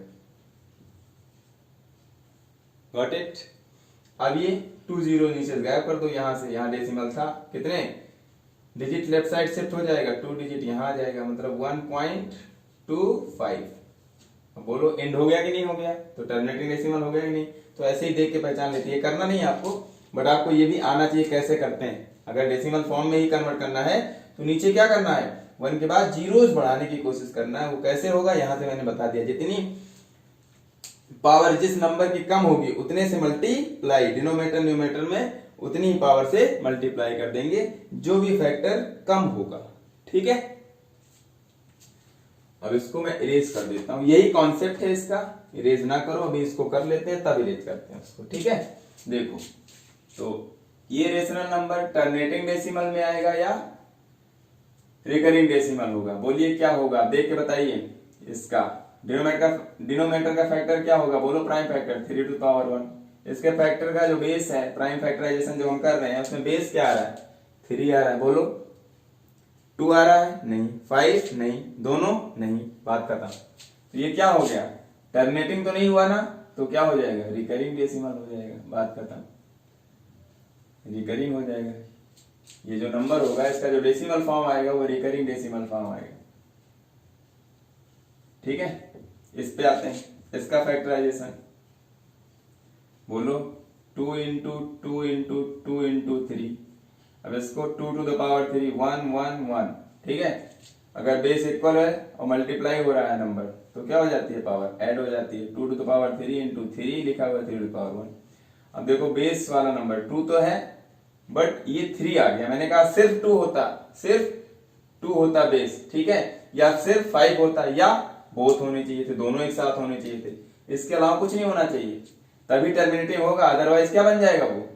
गॉट इट। अब ये 2 जीरो नीचे गायब कर दो, यहां से यहां डेसिमल था, कितने डिजिट लेफ्ट साइड शिफ्ट हो जाएगा, 2 डिजिट यहां आ जाएगा, मतलब 1.25। बोलो एंड हो गया कि नहीं हो गया, तो टर्मिनेटिंग डेसिमल हो गया कि नहीं। तो ऐसे ही देख के पहचान लेते, ये करना नहीं है आपको, बट आपको ये भी आना चाहिए कैसे करते हैं। अगर डेसिमल फॉर्म में ही कन्वर्ट करना है तो नीचे क्या करना है, 1 के बाद जीरोस बढ़ाने की कोशिश करना है। वो कैसे होगा यहां से मैंने बता दिया, जितनी पावर जिस नंबर की कम होगी उतने से मल्टीप्लाई, डिनोमिनेटर न्यूमरेटर में उतनी ही पावर से मल्टीप्लाई कर देंगे जो भी फैक्टर कम होगा, ठीक है। अब इसको मैं इरेज कर देता हूं, यही कॉन्सेप्ट है इसका, इरेज ना करो, अभी इसको कर लेते हैं तब इरेज करते हैं उसको, ठीक है। देखो तो ये रेशनल नंबर टर्मिनेटिंग डेसिमल में आएगा या रिकरिंग डेसिमल होगा, बोलिए क्या होगा, देख के बताइए। इसका डिनोमिनेटर का फैक्टर क्या होगा, बोलो प्राइम फैक्टर 3 टू पावर 1। इसके फैक्टर का जो बेस है, प्राइम फैक्टराइजेशन जो हम कर रहे हैं उसमें बेस क्या आ रहा है, 3 आ रहा है, बोलो 2 आ रहा है नहीं, 5 नहीं, दोनों नहीं, बात खत्म। तो ये क्या हो गया, टर्मिनेटिंग तो नहीं हुआ ना, तो क्या हो जाएगा, रिकरिंग डेसिमल हो जाएगा, बात खत्म, रिकरिंग हो जाएगा। ये जो नंबर होगा इसका जो डेसिमल फॉर्म आएगा वो रिकरिंग डेसिमल फॉर्म आएगा, ठीक है। इस पे आते हैं, इसका फैक्टराइजेशन बोलो 2 इंटू 2 इंटू 2 इंटू 3। अब इसको 2 टू द पावर 3 1 1 1, ठीक है। अगर बेस इक्वल है और मल्टीप्लाई हो रहा है नंबर तो क्या हो जाती है, पावर ऐड हो जाती है, 2 टू द पावर 3 इंटू 3 लिखा हुआ 3 टू द पावर 1। अब देखो बेस वाला नंबर 2 तो है बट ये 3 आ गया, मैंने कहा सिर्फ 2 होता, सिर्फ 2 होता बेस, ठीक है, या सिर्फ 5 होता, या बोथ होने चाहिए थे, दोनों एक साथ होने चाहिए थे, इसके अलावा कुछ नहीं होना चाहिए, तभी टर्मिनेटिंग होगा, अदरवाइज क्या बन जाएगा वो,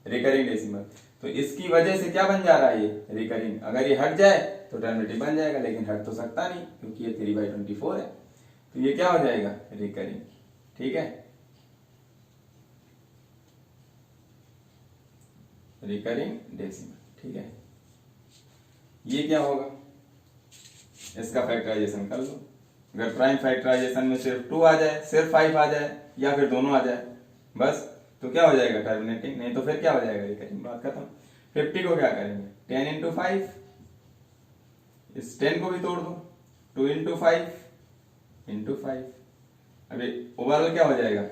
रिकरिंग डेसिमल। तो इसकी वजह से क्या बन जा रहा है ये रिकरिंग, अगर ये हट जाए तो टर्मिनेटिंग बन जाएगा, लेकिन हट तो सकता नहीं क्योंकि ये 3/24 है, तो ये क्या हो जाएगा, रिकरिंग, ठीक है, रिकरिंग डेसिमल, ठीक है। ये क्या होगा, इसका फैक्टराइजेशन कर लो, अगर प्राइम फैक्टराइजेशन में सिर्फ 2 आ जाए, सिर्फ 5 आ जाए, या फिर दोनों आ जाए बस, तो क्या हो जाएगा टर्मिनेटिंग, नहीं तो फिर क्या हो जाएगा रिकरिंग, बात खत्म। 50 को क्या करेंगे 10 इंटू 5, इस 10 को भी तोड़ दो, 2 इंटू 5 इंटू 5, अभी ओवरऑल क्या हो जाएगा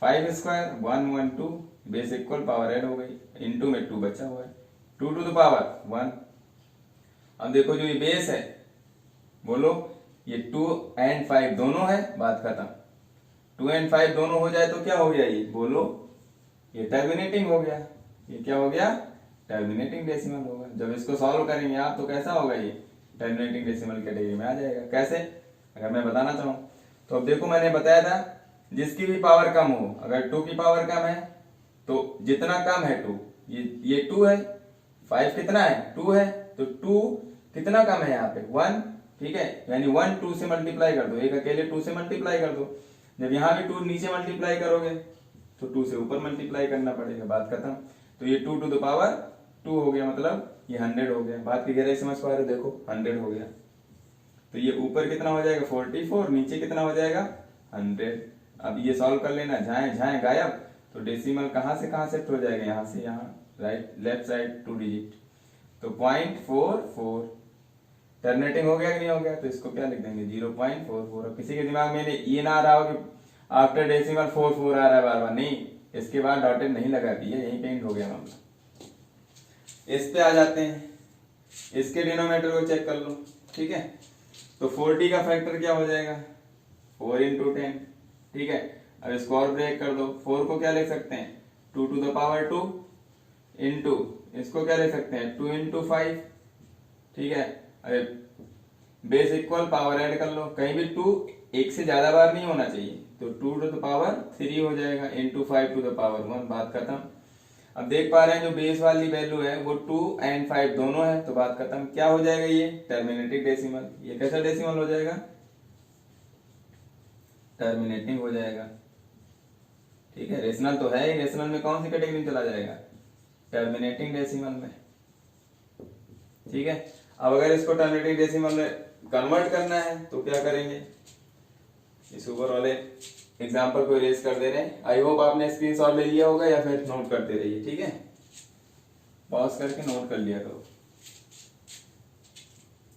5 square 1 1 2, base equal power add हो गई, इंटू में 2 बचा हुआ है, 2 टू द पावर 1। अब देखो जो ये बेस है, बोलो ये 2 एंड 5 दोनों है, बात खत्म। 2 एंड 5 दोनों हो जाए तो क्या हो गया, ये बोलो ये टर्मिनेटिंग हो गया, ये क्या हो गया टर्मिनेटिंग डेसिमल होगा। जब इसको सॉल्व करेंगे आप तो कैसा होगा, ये टर्मिनेटिंग डेसिमल कैटेगरी में आ जाएगा। कैसे, अगर मैं बताना चाहूं तो अब देखो मैंने बताया था जिसकी भी पावर कम हो, अगर 2 की पावर कम है तो जितना कम है 2, ये 2 है, 5 कितना है 2 है, तो 2 कितना कम है यहाँ पे 1, ठीक है, यानी 1 2 से मल्टीप्लाई कर दो, एक अकेले 2 से मल्टीप्लाई कर दो। जब यहाँ भी 2 नीचे मल्टीप्लाई करोगे तो 2 से ऊपर मल्टीप्लाई करना पड़ेगा, बात खत्म। तो ये 2 टू द पावर 2 हो गया, मतलब ये 100 हो गया। बात की गहराई समझ पा रहे हो, देखो 100 हो गया, तो ये ऊपर कितना हो जाएगा 44, नीचे कितना हो जाएगा 100। अब ये सॉल्व कर लेना, झाए झाए गायब, तो डेसिमल कहां से कहां शिफ्ट हो जाएगा, यहां से यहां, राइट लेफ्ट साइड 2 डिजिट, तो 0.44 टर्मिनेटिंग हो गया कि नहीं हो गया, तो इसको क्या लिख देंगे 0.44। अब किसी के दिमाग में ये ना आ रहा हो कि आफ्टर डेसिमल 44 आ रहा है बार बार, नहीं, इसके बाद डॉटेड नहीं लगा दिया, यही पेंट हो गया मामला। इस पे आ जाते हैं, इसके डिनोमिनेटर को चेक कर लो, ठीक है, तो 40 का फैक्टर क्या हो जाएगा 4 इंटू 10, ठीक है। अब इसको और ब्रेक कर दो, 4 को क्या लिख सकते हैं 2 टू द पावर 2 इंटू, इसको क्या लिख सकते हैं 2 इंटू 5, ठीक है। अरे बेस इक्वल पावर ऐड कर लो, कहीं भी 2 एक से ज्यादा बार नहीं होना चाहिए, तो 2 टू द पावर 3 हो जाएगा इंटू 5 टू द पावर 1, बात खत्म। अब देख पा रहे हैं जो बेस वाली वैल्यू है वो 2 एंड 5 दोनों है, तो बात खत्म। क्या हो जाएगा ये टर्मिनेटिंग डेसिमल, ये कैसा डेसिमल हो जाएगा टर्मिनेटिंग हो जाएगा, ठीक है। रेशनल तो है ही, रेशनल में कौन सी कैटेगरी में चला जाएगा टर्मिनेटिंग डेसिमल में, ठीक है। अब अगर इसको टर्मिनेटिंग डेसिमल में कन्वर्ट करना है तो क्या करेंगे, इस ऊपर वाले एग्जांपल को इरेज कर दे रहे हैं। आई होप आपने स्क्रीनशॉट ले लिया होगा या फिर नोट करते रहिए, ठीक है, पॉज करके नोट कर लिया करो।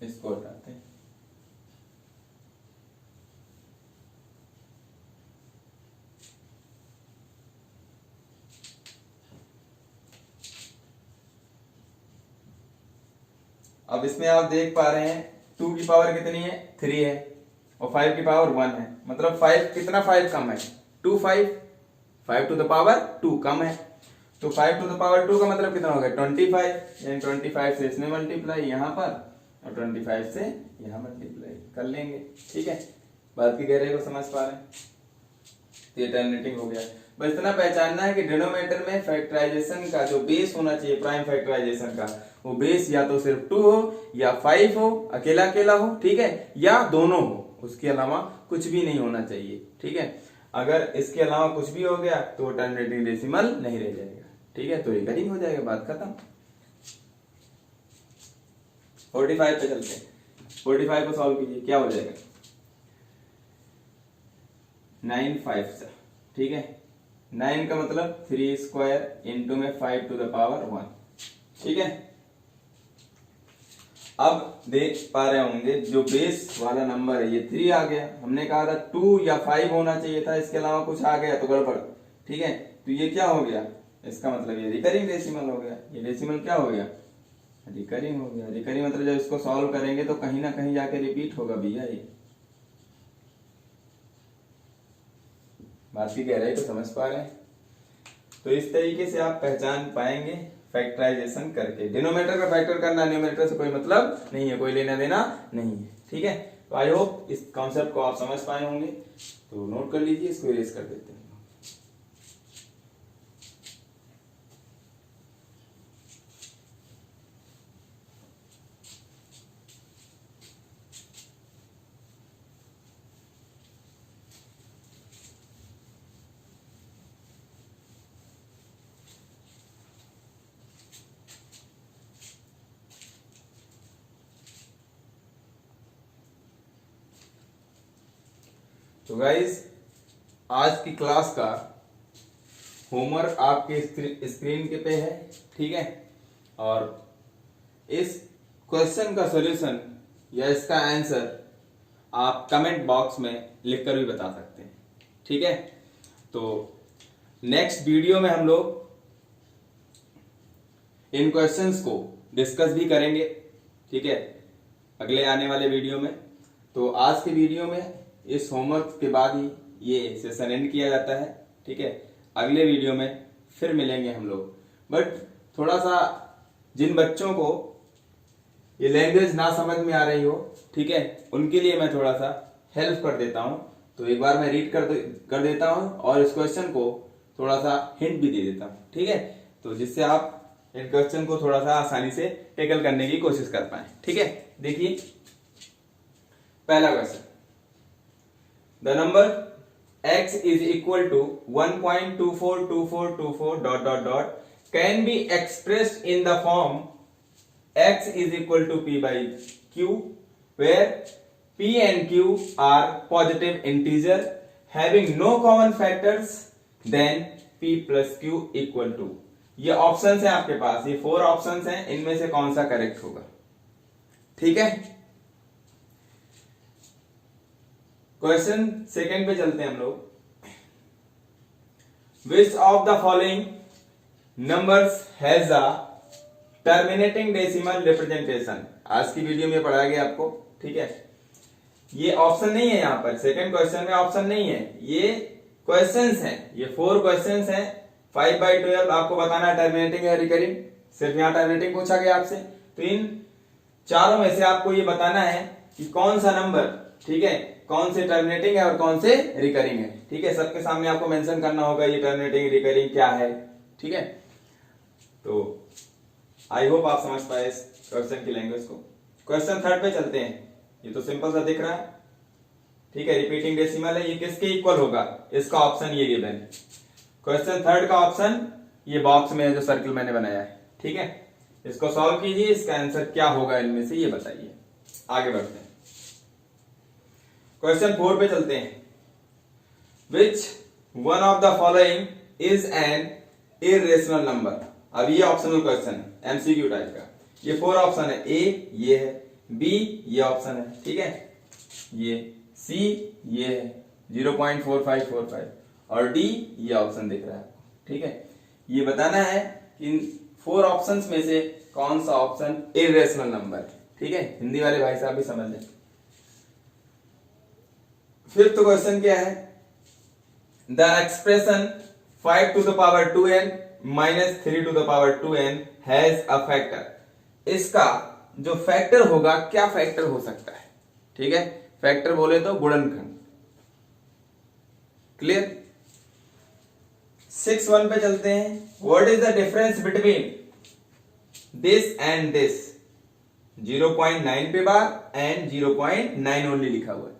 इसको हटाते हैं, अब इसमें आप देख पा रहे हैं 2 की पावर कितनी है 3 है और 5 की पावर 1 है, मतलब 5 कितना 5 कम है 2, 5 टू द पावर 2 कम है, तो 5 टू द पावर 2 का मतलब कितना हो गया 25, यानी 25 से इसमें मल्टीप्लाई यहाँ पर और 25 से यहाँ मल्टीप्लाई कर लेंगे, ठीक है। बात की गहराई को समझ पा रहे हैं, तो ये टर्मिनेटिंग हो गया। बस इतना पहचानना है कि डिनोमिनेटर में फैक्टराइजेशन का जो बेस होना चाहिए प्राइम फैक्टराइजेशन का, वो बेस या तो सिर्फ 2 हो या 5 हो, अकेला अकेला हो, ठीक है, या दोनों हो, उसके अलावा कुछ भी नहीं होना चाहिए, ठीक है। अगर इसके अलावा कुछ भी हो गया तो टर्मिनेटिंग डेसिमल नहीं रह जाएगा, ठीक है, तो रिकरिंग हो जाएगा, बात खत्म। 45 पे चलते हैं, 45 को सॉल्व कीजिए, क्या हो जाएगा 9 5, ठीक है, 9 का मतलब 3 स्क्वायर इंटू में 5 टू द पावर 1, ठीक है। अब देख पा रहे होंगे जो बेस वाला नंबर है ये 3 आ गया, हमने कहा था 2 या 5 होना चाहिए था, इसके अलावा कुछ आ गया तो गड़बड़, ठीक है। तो ये क्या हो गया, इसका मतलब ये रिकरिंग डेसिमल हो गया, ये डेसिमल क्या हो गया रिकरिंग हो गया। रिकरिंग मतलब जब इसको सॉल्व करेंगे तो कहीं ना कहीं जाके रिपीट होगा भैया, ये बात की गहराई को समझ पा रहे हैं। तो इस तरीके से आप पहचान पाएंगे फैक्टराइजेशन करके। डिनोमिनेटर का फैक्टर करना, न्यूमरेटर से कोई मतलब नहीं है, कोई लेना देना नहीं है, ठीक है। तो आई होप इस कॉन्सेप्ट को आप समझ पाए होंगे, तो नोट कर लीजिए, इसको इरेज कर देते हैं। तो गाइस आज की क्लास का होमवर्क आपके स्क्रीन के पे है, ठीक है। और इस क्वेश्चन का सॉल्यूशन या इसका आंसर आप कमेंट बॉक्स में लिखकर भी बता सकते हैं, ठीक है। तो नेक्स्ट वीडियो में हम लोग इन क्वेश्चंस को डिस्कस भी करेंगे, ठीक है, अगले आने वाले वीडियो में। तो आज के वीडियो में इस होमवर्क के बाद ही ये सेशन एंड किया जाता है, ठीक है। अगले वीडियो में फिर मिलेंगे हम लोग। बट थोड़ा सा जिन बच्चों को ये लैंग्वेज ना समझ में आ रही हो, ठीक है, उनके लिए मैं थोड़ा सा हेल्प कर देता हूं। तो एक बार मैं रीड कर देता हूं और इस क्वेश्चन को थोड़ा सा हिंट भी दे देता हूं, ठीक है। तो जिससे आप इन क्वेश्चन को थोड़ा सा आसानी से टैकल करने की कोशिश कर पाए, ठीक है। देखिए पहला question, the number x is equal to 1.242424 dot dot dot can be expressed in the form x is equal to p by q, where p and q are positive integer having no common factors, then p plus q equal to। ये ऑप्शंस हैं आपके पास, ये 4 ऑप्शंस हैं, इनमें से कौन सा करेक्ट होगा, ठीक है। क्वेश्चन सेकंड पे चलते हैं हम लोग। Which of the following numbers has a terminating decimal representation? आज की वीडियो में पढ़ाया गया आपको, ठीक है। ये ऑप्शन नहीं है, यहाँ पर सेकंड क्वेश्चन में ऑप्शन नहीं है, ये क्वेश्चंस हैं, ये 4 क्वेश्चंस हैं। 5/12 आपको बताना है टर्मिनेटिंग है रिकरिंग, सिर्फ यहाँ टर्मिनेटिंग पूछा गया आपसे। तो इन चारों में से आपको ये बताना है कि कौन सा नंबर, ठीक है, कौन से टर्मिनेटिंग है और कौन से रिकरिंग है, ठीक है। सबके सामने आपको मेंशन करना होगा ये टर्मिनेटिंग रिकरिंग क्या है, ठीक है। तो आई होप आप समझ पाए इस क्वेश्चन की लैंग्वेज को। क्वेश्चन थर्ड पे चलते हैं। ये तो सिंपल सा दिख रहा है, ठीक है, रिपीटिंग डेसिमल है, ये किसके इक्वल होगा, इसका ऑप्शन ये गिवन है। क्वेश्चन थर्ड का ऑप्शन ये बॉक्स में है जो सर्कल मैंने बनाया है, ठीक है। इसको सॉल्व कीजिए, इसका आंसर क्या होगा इनमें से ये बताइए। आगे बढ़ते हैं, क्वेश्चन 4 पे चलते हैं। Which one of the following is an irrational number? अब ये ऑप्शनल क्वेश्चन है, एमसीक्यू टाइप का। ये 4 ऑप्शन है, ए ये है, बी ये ऑप्शन है, ठीक है, ये सी ये है 0.4545 और डी ये ऑप्शन दिख रहा है आपको, ठीक है। ये बताना है कि इन 4 ऑप्शंस में से कौन सा ऑप्शन इरेशनल नंबर है, ठीक है। हिंदी वाले भाई साहब भी समझ लें। फिफ्थ क्वेश्चन क्या है, the expression 5 to the power 2n minus 3 to the power 2n has a factor। इसका जो फैक्टर होगा, क्या फैक्टर हो सकता है, ठीक है। फैक्टर बोले तो गुणनखंड, क्लियर। 6.1 पे चलते हैं। What is the difference between this and this? 0.9 पे बार एंड 0.9 ओनली लिखा हुआ है।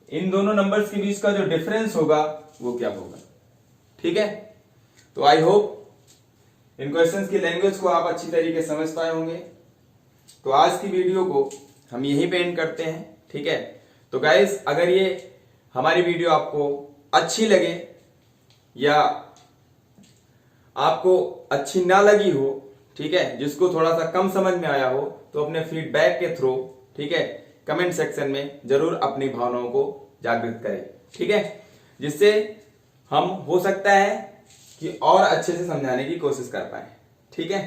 इन दोनों नंबर्स के बीच का जो डिफरेंस होगा वो क्या होगा, ठीक है। तो आई होप इन क्वेश्चंस की लैंग्वेज को आप अच्छी तरीके से समझ पाए होंगे। तो आज की वीडियो को हम यहीं पे एंड करते हैं, ठीक है। तो गाइस, अगर ये हमारी वीडियो आपको अच्छी लगे या आपको अच्छी ना लगी हो, ठीक है, जिसको थोड़ा सा कम समझ में आया हो, तो अपने फीडबैक के थ्रू, ठीक है, कमेंट सेक्शन में जरूर अपनी भावनाओं को जागृत करें, ठीक है, जिससे हम हो सकता है कि और अच्छे से समझाने की कोशिश कर पाए, ठीक है।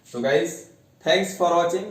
तो गाइस, थैंक्स फॉर वॉचिंग।